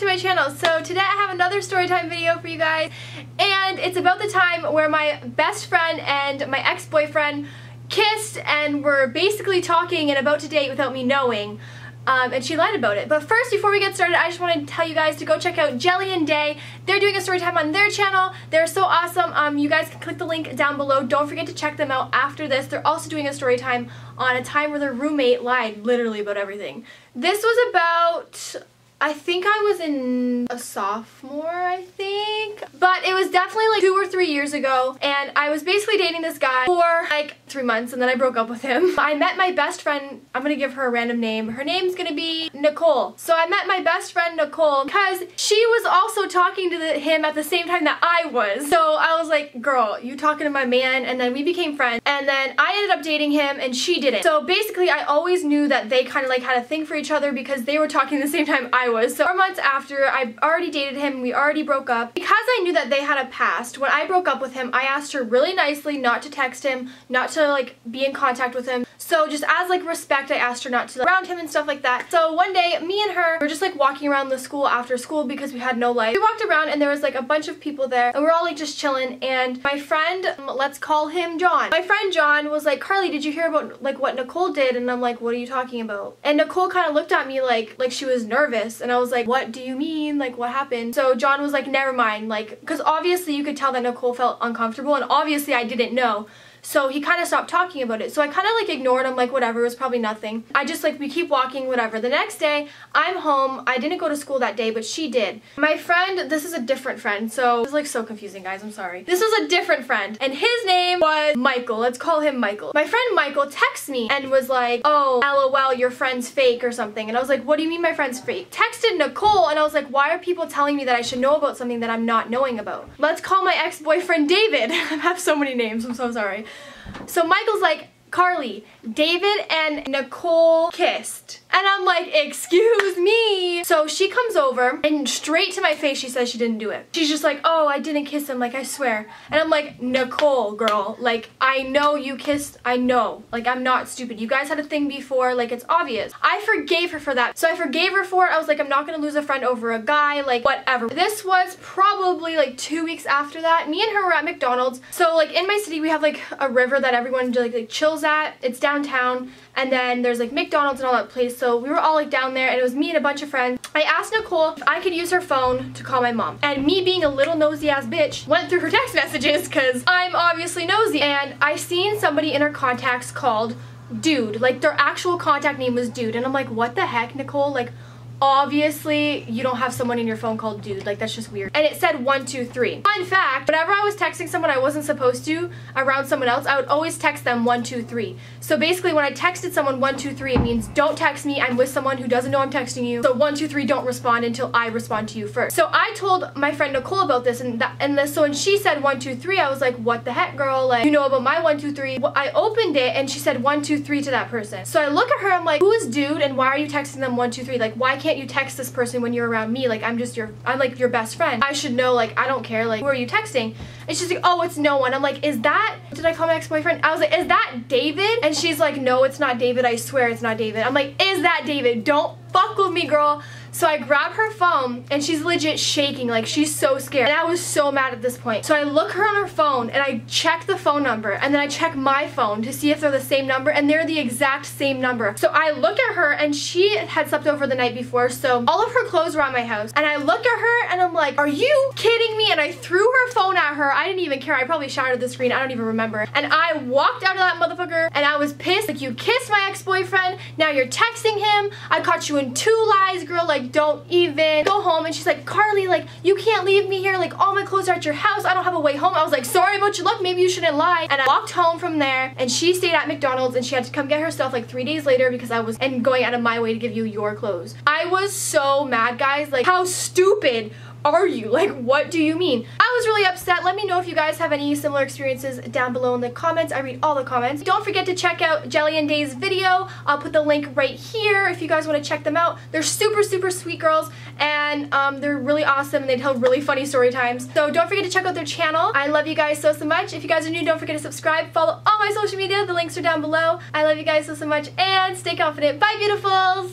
to my channel. So today I have another story time video for you guys, and it's about the time where my best friend and my ex-boyfriend kissed and were basically talking and about to date without me knowing. And she lied about it. But first, before we get started, I just want to tell you guys to go check out Jelly and Day. They're doing a story time on their channel. They're so awesome. You guys can click the link down below. Don't forget to check them out after this. They're also doing a story time on a time where their roommate lied literally about everything. This was about, I think I was in a sophomore, I think. But it was definitely like 2 or 3 years ago, and I was basically dating this guy for like 3 months, and then I broke up with him. I met my best friend, I'm gonna give her a random name. Her name's gonna be Nicole. So I met my best friend Nicole because she was also talking to him at the same time that I was. So I was like, girl, you talking to my man? And then we became friends, and then I ended up dating him and she didn't. So basically I always knew that they kind of like had a thing for each other because they were talking the same time I was. So 4 months after, I already dated him, we already broke up. Because I knew that they had a past, when I broke up with him, I asked her really nicely not to text him, not to like be in contact with him. So just as like respect, I asked her not to around him and stuff like that. So one day, me and her were just like walking around the school after school because we had no life. We walked around and there was like a bunch of people there, and we're all like just chilling, and my friend, let's call him John. My friend John was like, Karlee, did you hear about like what Nicole did? And I'm like, what are you talking about? And Nicole kind of looked at me like she was nervous, and I was like, what do you mean? Like, what happened? So John was like, never mind, like, because obviously you could tell that Nicole felt uncomfortable, and obviously I didn't know. So he kind of stopped talking about it. So I kind of like ignored him, like whatever, it was probably nothing. I just like, we keep walking, whatever. The next day, I'm home. I didn't go to school that day, but she did. My friend, this is a different friend, so it's like so confusing, guys, I'm sorry. This was a different friend, and his name was Michael. Let's call him Michael. My friend Michael texted me and was like, oh, LOL, your friend's fake or something. And I was like, what do you mean my friend's fake? Texted Nicole, and I was like, why are people telling me that I should know about something that I'm not knowing about? Let's call my ex-boyfriend David. I have so many names, I'm so sorry. So Michael's like, Karlee, David and Nicole kissed. And I'm like, excuse me. So she comes over, and straight to my face she says she didn't do it. She's just like, oh, I didn't kiss him, like I swear. And I'm like, Nicole, girl, like I know you kissed, I know. Like I'm not stupid. You guys had a thing before, like it's obvious. I forgave her for that. So I forgave her for it. I was like, I'm not gonna lose a friend over a guy, like whatever. This was probably like 2 weeks after that. Me and her were at McDonald's. So like in my city we have like a river that everyone like chills at. It's downtown, and then there's like McDonald's and all that place. So we were all like down there, and it was me and a bunch of friends. I asked Nicole if I could use her phone to call my mom, and me being a little nosy ass bitch went through her text messages because I'm obviously nosy, and I seen somebody in her contacts called Dude. Like their actual contact name was Dude, and I'm like, what the heck, Nicole? Like obviously you don't have someone in your phone called Dude, like that's just weird. And it said 123. Fun fact, whenever I was texting someone I wasn't supposed to around someone else, I would always text them 123. So basically when I texted someone 123, it means don't text me, I'm with someone who doesn't know I'm texting you. So 123, don't respond until I respond to you first. So I told my friend Nicole about this, so when she said 123, I was like, what the heck, girl? Like, you know about my 123? Well, I opened it and she said 123 to that person. So I look at her, I'm like, who is Dude, and why are you texting them 123? Like, why can't you text this person when you're around me? Like I'm like your best friend. I should know, like I don't care, like who are you texting? And she's like, oh, it's no one. I'm like, is that, did I call my ex-boyfriend? I was like, is that David? And she's like, no, it's not David, I swear it's not David. I'm like, is that David? Don't fuck with me, girl. So I grab her phone, and she's legit shaking, like she's so scared. And I was so mad at this point. So I look her on her phone, and I check the phone number, and then I check my phone to see if they're the same number, and they're the exact same number. So I look at her, and she had slept over the night before, so all of her clothes were at my house. And I look at her, and I'm like, are you kidding me? And I threw her phone at her. I didn't even care. I probably shattered the screen. I don't even remember. And I walked out of that motherfucker, and I was pissed. Like, you kissed my ex-boyfriend, now you're texting him. I caught you in 2 lies, girl. Like, don't even go home. And she's like, Karlee, like you can't leave me here, like all my clothes are at your house, I don't have a way home. I was like, sorry about your luck, maybe you shouldn't lie. And I walked home from there, and she stayed at McDonald's, and she had to come get her stuff like 3 days later because I was going out of my way to give you your clothes. I was so mad, guys. Like, how stupid are you? Like, what do you mean? I was really upset. Let me know if you guys have any similar experiences down below in the comments. I read all the comments. Don't forget to check out Jelly and Day's video. I'll put the link right here if you guys want to check them out. They're super, super sweet girls, and they're really awesome, and they tell really funny story times. So don't forget to check out their channel. I love you guys so, so much. If you guys are new, don't forget to subscribe. Follow all my social media. The links are down below. I love you guys so, so much, and stay confident. Bye, beautifuls!